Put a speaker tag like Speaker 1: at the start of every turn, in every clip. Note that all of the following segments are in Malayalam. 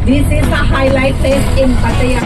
Speaker 1: This is a highlight place in Pattaya.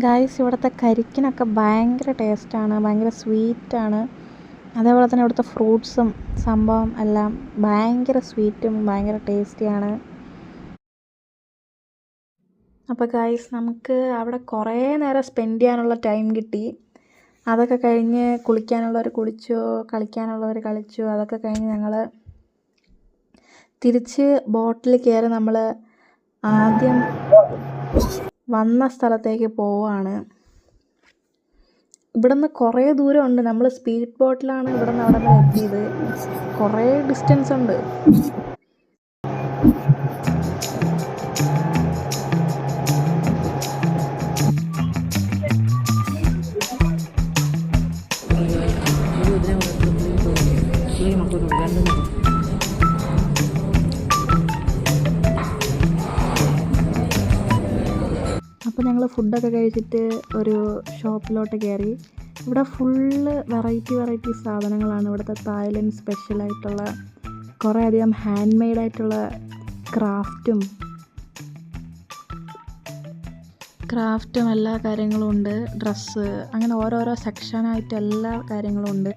Speaker 2: Guys, ഇവിടുത്തെ കരിക്കിനൊക്കെ ഭയങ്കര ടേസ്റ്റാണ്, ഭയങ്കര സ്വീറ്റാണ്. അതേപോലെ തന്നെ ഇവിടുത്തെ ഫ്രൂട്ട്സും സംഭവം എല്ലാം ഭയങ്കര സ്വീറ്റും ഭയങ്കര ടേസ്റ്റിയാണ്. അപ്പോൾ ഗായ്സ്, നമുക്ക് അവിടെ കുറേ നേരം സ്പെൻഡ് ചെയ്യാനുള്ള ടൈം കിട്ടി. അതൊക്കെ കഴിഞ്ഞ് കുളിക്കാനുള്ളവർ കുളിച്ചു, കളിക്കാനുള്ളവർ കളിച്ചു. അതൊക്കെ കഴിഞ്ഞ് ഞങ്ങൾ തിരിച്ച് ബോട്ടിൽ കയറി നമ്മൾ ആദ്യം വന്ന സ്ഥലത്തേക്ക് പോവുകയാണ്. ഇവിടുന്ന് കുറേ ദൂരമുണ്ട്. നമ്മൾ സ്പീഡ് ബോട്ടിലാണ് ഇവിടുന്ന് അവിടെ നിന്ന് എത്തിയത്. കുറേ ഡിസ്റ്റൻസ് ഉണ്ട്. അപ്പോൾ ഞങ്ങൾ ഫുഡൊക്കെ കഴിച്ചിട്ട് ഒരു ഷോപ്പിലോട്ട് കയറി. ഇവിടെ ഫുള്ള് വെറൈറ്റി സാധനങ്ങളാണ്. ഇവിടുത്തെ തായ്ലൻഡ് സ്പെഷ്യലായിട്ടുള്ള കുറേ അധികം ഹാൻഡ് മെയ്ഡായിട്ടുള്ള ക്രാഫ്റ്റും എല്ലാ കാര്യങ്ങളും ഉണ്ട്. ഡ്രസ്സ്, അങ്ങനെ ഓരോരോ സെക്ഷനായിട്ട് എല്ലാ കാര്യങ്ങളും ഉണ്ട്.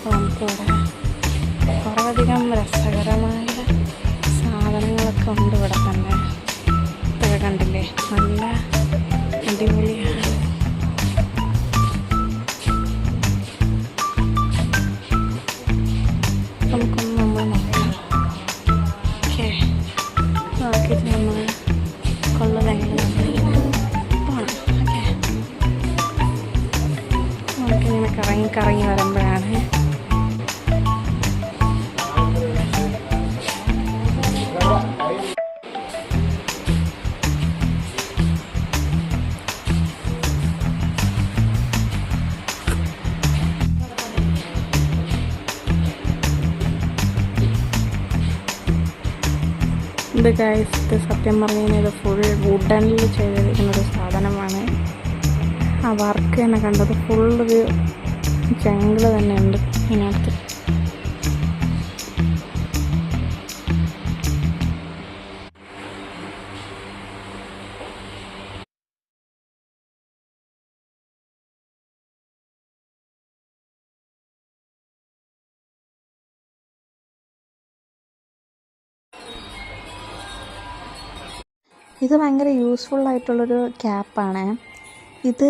Speaker 2: നമുക്കിവിടെ കുറേയധികം രസകരമായ സാധനങ്ങളൊക്കെ ഉണ്ട് ഇവിടെ തന്നെ. ഇതൊക്കെ കണ്ടില്ലേ, നല്ല അടിപൊളിയാണ്. നമുക്കൊന്ന് നമ്മൾ നോക്കാം. ഓക്കെ, നോക്കിയിട്ട് നമ്മൾ കൊള്ളതെങ്ങനെ പോകണം. ഓക്കെ, നമുക്കിങ്ങനെ കറങ്ങി വരുമ്പോഴാണ് ഇത് ഗൈസ്, ഇത് സത്യം പറഞ്ഞു കഴിഞ്ഞാൽ ഇത് ഫുൾ വുഡനിൽ ചെയ്തിരിക്കുന്നൊരു സാധനമാണ്. ആ വർക്ക് തന്നെ കണ്ടത് ഫുള്ളൊരു ജംഗിള് തന്നെ ഉണ്ട് ഇതിനകത്ത്. ഇത് ഭയങ്കര യൂസ്ഫുള്ളായിട്ടുള്ളൊരു ക്യാപ്പാണ്. ഇത്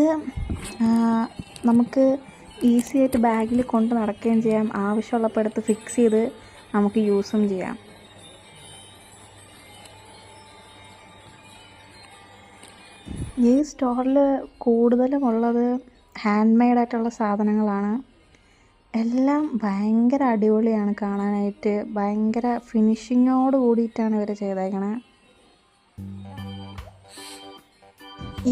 Speaker 2: നമുക്ക് ഈസി ആയിട്ട് ബാഗിൽ കൊണ്ട് നടക്കുകയും ചെയ്യാം. ആവശ്യമുള്ളപ്പോൾ എടുത്ത് ഫിക്സ് ചെയ്ത് നമുക്ക് യൂസും ചെയ്യാം. ഈ സ്റ്റോറിൽ കൂടുതലും ഉള്ളത് ഹാൻഡ് മെയ്ഡായിട്ടുള്ള സാധനങ്ങളാണ്. എല്ലാം ഭയങ്കര അടിപൊളിയാണ് കാണാനായിട്ട്. ഭയങ്കര ഫിനിഷിങ്ങോട് കൂടിയിട്ടാണ് ഇവർ ചെയ്തേക്കണത്.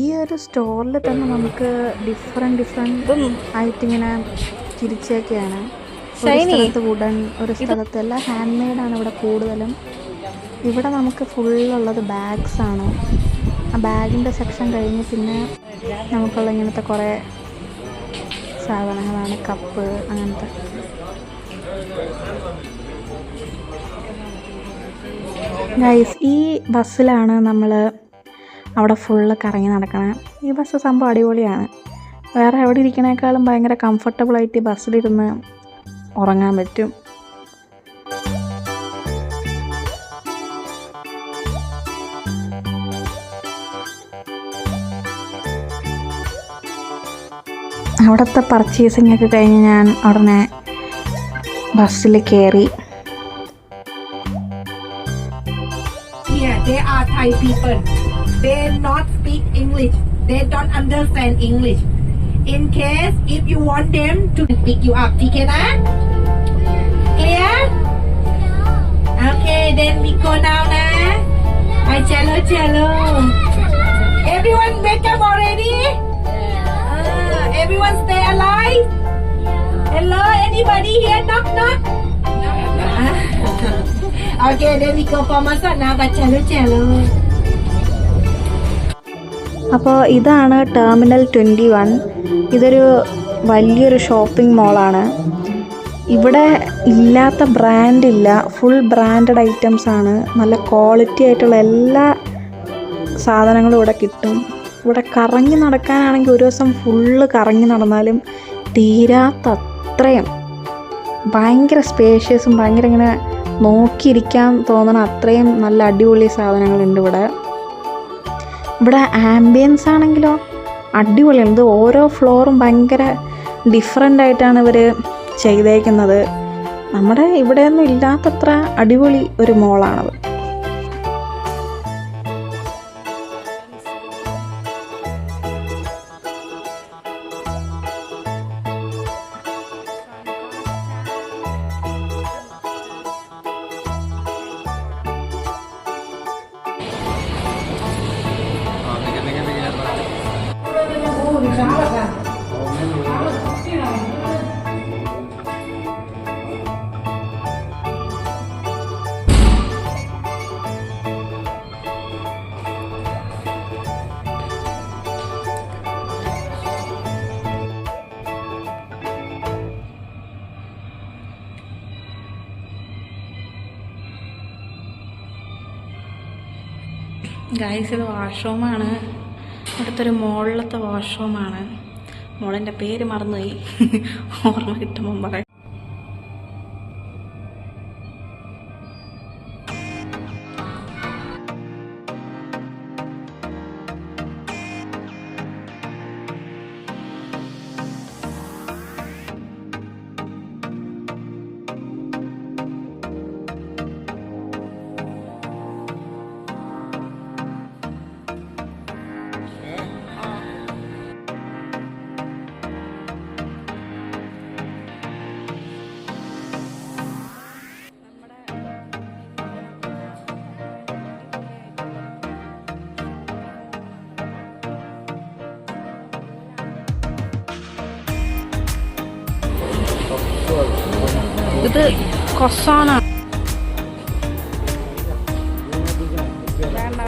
Speaker 2: ഈ ഒരു സ്റ്റോറിൽ തന്നെ നമുക്ക് ഡിഫറെൻറ്റ് ആയിട്ട് ഇങ്ങനെ തിരിച്ചൊക്കെയാണ്. ഒരു സ്ഥലത്ത് വുഡൻ, ഒരു സ്ഥലത്ത് എല്ലാം ഹാൻഡ് മെയ്ഡാണ് ഇവിടെ കൂടുതലും. ഇവിടെ നമുക്ക് ഫുള്ളുള്ളത് ബാഗ്സാണ്. ആ ബാഗിൻ്റെ സെക്ഷൻ കഴിഞ്ഞ് പിന്നെ നമുക്കുള്ള ഇങ്ങനത്തെ കുറേ സാധനങ്ങളാണ്, കപ്പ് അങ്ങനത്തെ. ഗൈസ്, ഈ ബസ്സിലാണ് നമ്മൾ അവിടെ ഫുള്ള് കറങ്ങി നടക്കണത്. ഈ ബസ് സംഭവം അടിപൊളിയാണ്. വേറെ എവിടെ ഇരിക്കണേക്കാളും ഭയങ്കര കംഫർട്ടബിളായിട്ട് ബസ്സിലിരുന്ന് ഉറങ്ങാൻ പറ്റും. അവിടുത്തെ പർച്ചേസിംഗ് ഒക്കെ കഴിഞ്ഞ് ഞാൻ ഉടനെ ബസ്സിൽ കയറി.
Speaker 1: Here, they are Thai people. They not speak English. They don't understand English. In case if you want them to pick you up, okay na? Clear? Okay, then we go now na. Hi, cello. Everyone wake up already? Everyone stay alive? Hello, anybody here? Knock. Okay, then we go for massage now. Cello.
Speaker 2: അപ്പോൾ ഇതാണ് ടെർമിനൽ 21. ഇതൊരു വലിയൊരു ഷോപ്പിംഗ് മോളാണ്. ഇവിടെ ഇല്ലാത്ത ബ്രാൻഡില്ല, ഫുൾ ബ്രാൻഡഡ് ഐറ്റംസ് ആണ്. നല്ല ക്വാളിറ്റി ആയിട്ടുള്ള എല്ലാ സാധനങ്ങളും ഇവിടെ കിട്ടും. ഇവിടെ കറങ്ങി നടക്കാനാണെങ്കിൽ ഒരു ദിവസം ഫുള്ള് കറങ്ങി നടന്നാലും തീരാത്തത്രയും ഭയങ്കര സ്പേഷ്യസും ഭയങ്കര ഇങ്ങനെ നോക്കിയിരിക്കാൻ തോന്നണ അത്രയും നല്ല അടിപൊളി സാധനങ്ങളുണ്ട് ഇവിടെ. ഇവിടെ ആംബിയൻസ് ആണെങ്കിലോ അടിപൊളിയാണ്. ഇത് ഓരോ ഫ്ലോറും ഭയങ്കര ഡിഫറെൻ്റ് ആയിട്ടാണ് ഇവർ ചെയ്തേക്കുന്നത്. നമ്മുടെ ഇവിടെയൊന്നും ഇല്ലാത്തത്ര അടിപൊളി ഒരു മോളാണത്. ഗൈസ്, ഇത് വാഷ്റൂമാണ്. അടുത്തൊരു മോളിലത്തെ വാഷ്റൂമാണ്. മോളിൻ്റെ പേര് മറന്നുപോയി, ഓർമ്മ കിട്ടുമ്പോൾ പറയാം. ഇത് കൊസാനാണ്. വേണ്ട.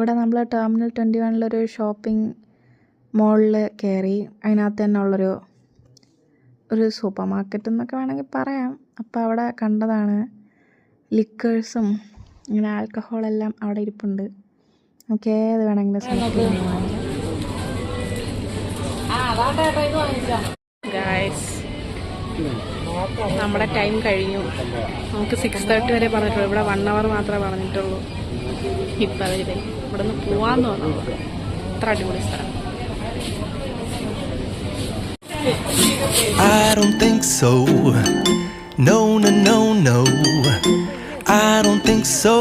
Speaker 2: ഇവിടെ നമ്മൾ ടെർമിനൽ 21 ഷോപ്പിംഗ് മോളിൽ കയറി. അതിനകത്ത് തന്നെ ഒരു സൂപ്പർ മാർക്കറ്റ് എന്നൊക്കെ വേണമെങ്കിൽ പറയാം. അപ്പോൾ അവിടെ കണ്ടതാണ് ലിക്കേഴ്സും ഇങ്ങനെ ആൽക്കഹോളെല്ലാം അവിടെ ഇരിപ്പുണ്ട്. നമുക്ക് ഏത് വേണമെങ്കിലും ഗായ്സ്, നമ്മുടെ ടൈം കഴിഞ്ഞു. നമുക്ക് 6:30 വരെ പറഞ്ഞിട്ടുള്ളൂ. ഇവിടെ 1 hour മാത്രമേ പറഞ്ഞിട്ടുള്ളൂ. ഇപ്പം അവരിതേ ഇവിടെ നിന്ന് പോവാന്ന് പറഞ്ഞു. അത്ര അടിപൊളി സ്ഥലം.
Speaker 3: I don't think so. No, no, no, no. I don't think so.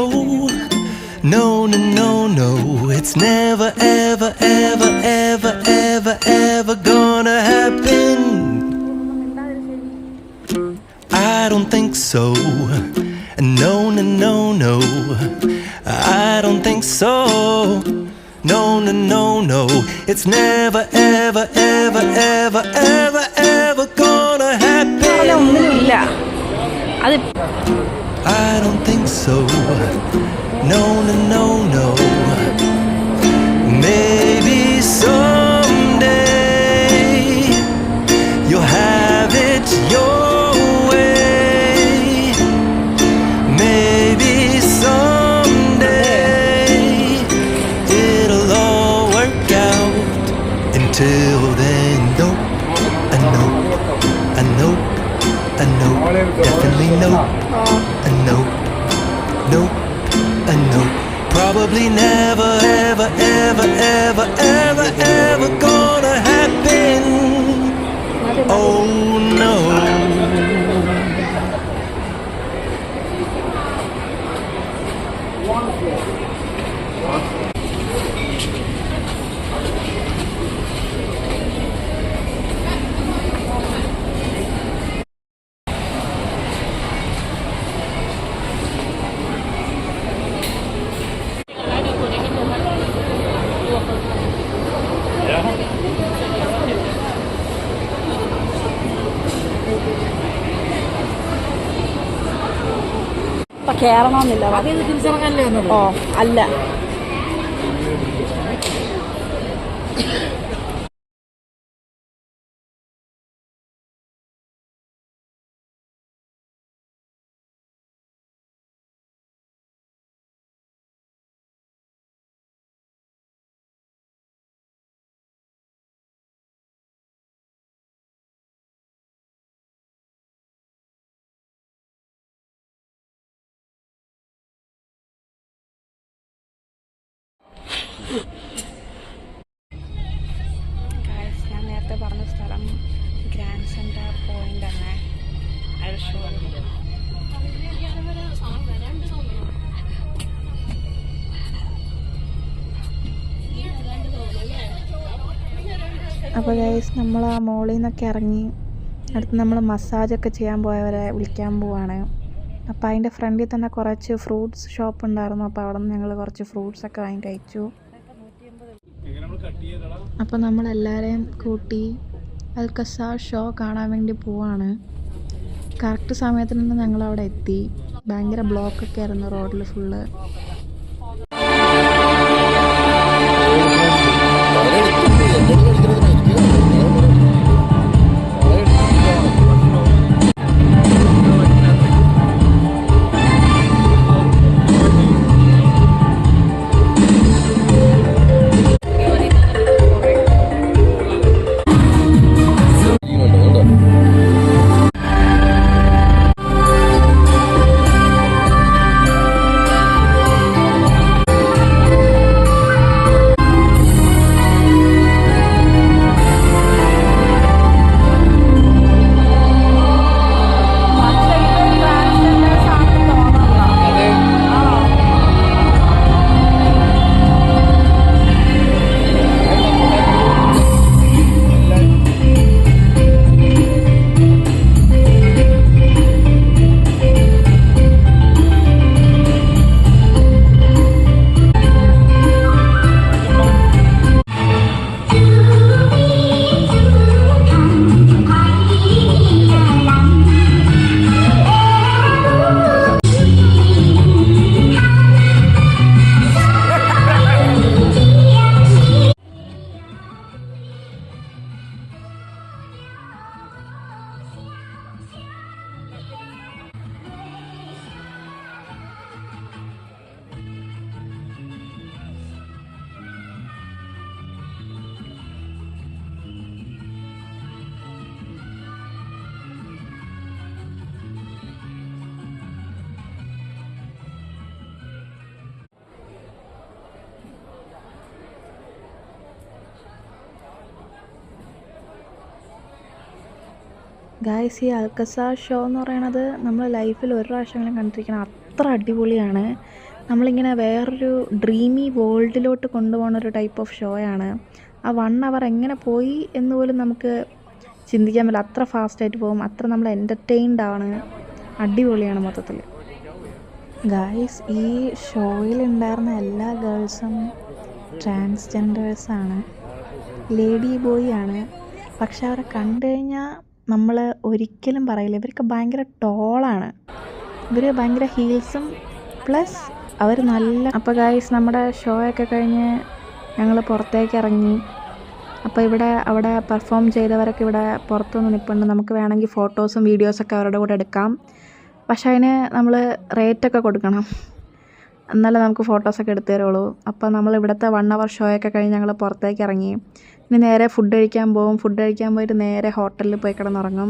Speaker 3: No, no, no, no. It's never, ever, ever, ever, ever, ever gonna happen. I don't think so. No, no, no, no. I don't think so. No, no, no, no. It's never, ever, ever, ever, ever, ever gonna happen. I don't think so. No, no, no, no. Maybe someday you'll have it your way. Maybe someday it'll all work out. Until then, nope, I know, I know, I know, definitely nope, I know, nope, I know. Probably never, ever, ever, ever, ever, ever gonna happen. Oh no.
Speaker 2: ഇപ്പൊ കയറണമെന്നില്ല. ഓ അല്ല, ഞാൻ നേരത്തെ പറഞ്ഞ സ്ഥലം ഗ്രാൻഡ് സെൻറ്റർ പോയിന്റ് ആണ്. അപ്പോൾ ഗൈസ്, നമ്മൾ ആ മോളിൽ നിന്നൊക്കെ ഇറങ്ങി അടുത്ത് നമ്മൾ മസാജൊക്കെ ചെയ്യാൻ പോയവരെ വിളിക്കാൻ പോവാണ്. അപ്പോൾ അതിൻ്റെ ഫ്രണ്ടിൽ തന്നെ കുറച്ച് ഫ്രൂട്ട്സ് ഷോപ്പ് ഉണ്ടായിരുന്നു. അപ്പോൾ അവിടെ നിന്ന് ഞങ്ങൾ കുറച്ച് ഫ്രൂട്ട്സൊക്കെ വാങ്ങി കഴിച്ചു. അപ്പോൾ നമ്മളെല്ലാവരെയും കൂട്ടി അൽക്കസാർ ഷോ കാണാൻ വേണ്ടി പോവാണ്. കറക്റ്റ് സമയത്തിന് തന്നെ ഞങ്ങളവിടെ എത്തി. ഭയങ്കര ബ്ലോക്കൊക്കെ ആയിരുന്നു റോഡിൽ ഫുള്ള്. ഗായ്സ്, ഈ അൽക്കസാർ ഷോ എന്ന് പറയണത് നമ്മൾ ലൈഫിൽ ഒരു പ്രാവശ്യമെങ്കിലും കണ്ടിരിക്കണം. അത്ര അടിപൊളിയാണ്. നമ്മളിങ്ങനെ വേറൊരു ഡ്രീമി വേൾഡിലോട്ട് കൊണ്ടുപോകുന്ന ഒരു ടൈപ്പ് ഓഫ് ഷോയാണ്. ആ 1 hour എങ്ങനെ പോയി എന്ന് പോലും നമുക്ക് ചിന്തിക്കാൻ പറ്റില്ല. അത്ര ഫാസ്റ്റായിട്ട് പോകും, അത്ര നമ്മൾ എൻ്റർടൈൻഡ് ആണ്. അടിപൊളിയാണ് മൊത്തത്തിൽ. ഗായ്സ്, ഈ ഷോയിലുണ്ടായിരുന്ന എല്ലാ ഗേൾസും ട്രാൻസ്ജെൻഡേഴ്സാണ്, ലേഡി ബോയ് ആണ്. പക്ഷെ അവരെ കണ്ടു കഴിഞ്ഞാൽ നമ്മൾ ഒരിക്കലും പറയില്ല, ഇവർക്ക് ഭയങ്കര ടോളാണ്. ഇവർ ഭയങ്കര ഹീൽസും പ്ലസ് അവർ നല്ല. അപ്പോൾ ഗായ്സ്, നമ്മുടെ ഷോ ഒക്കെ കഴിഞ്ഞ് ഞങ്ങൾ പുറത്തേക്ക് ഇറങ്ങി. അപ്പോൾ അവിടെ പെർഫോം ചെയ്തവരൊക്കെ ഇവിടെ പുറത്തുനിന്ന് നിൽപ്പുണ്ട്. നമുക്ക് വേണമെങ്കിൽ ഫോട്ടോസും വീഡിയോസൊക്കെ അവരുടെ കൂടെ എടുക്കാം. പക്ഷേ അതിന് നമ്മൾ റേറ്റൊക്കെ കൊടുക്കണം, എന്നാലേ നമുക്ക് ഫോട്ടോസൊക്കെ എടുത്തു തരുള്ളൂ. അപ്പോൾ നമ്മൾ ഇവിടുത്തെ 1 hour ഷോയൊക്കെ കഴിഞ്ഞ് ഞങ്ങൾ പുറത്തേക്ക് ഇറങ്ങി. ഇനി നേരെ ഫുഡ് കഴിക്കാൻ പോകും. ഫുഡ് കഴിക്കാൻ പോയിട്ട് നേരെ ഹോട്ടലിൽ പോയി കിടന്നുറങ്ങും.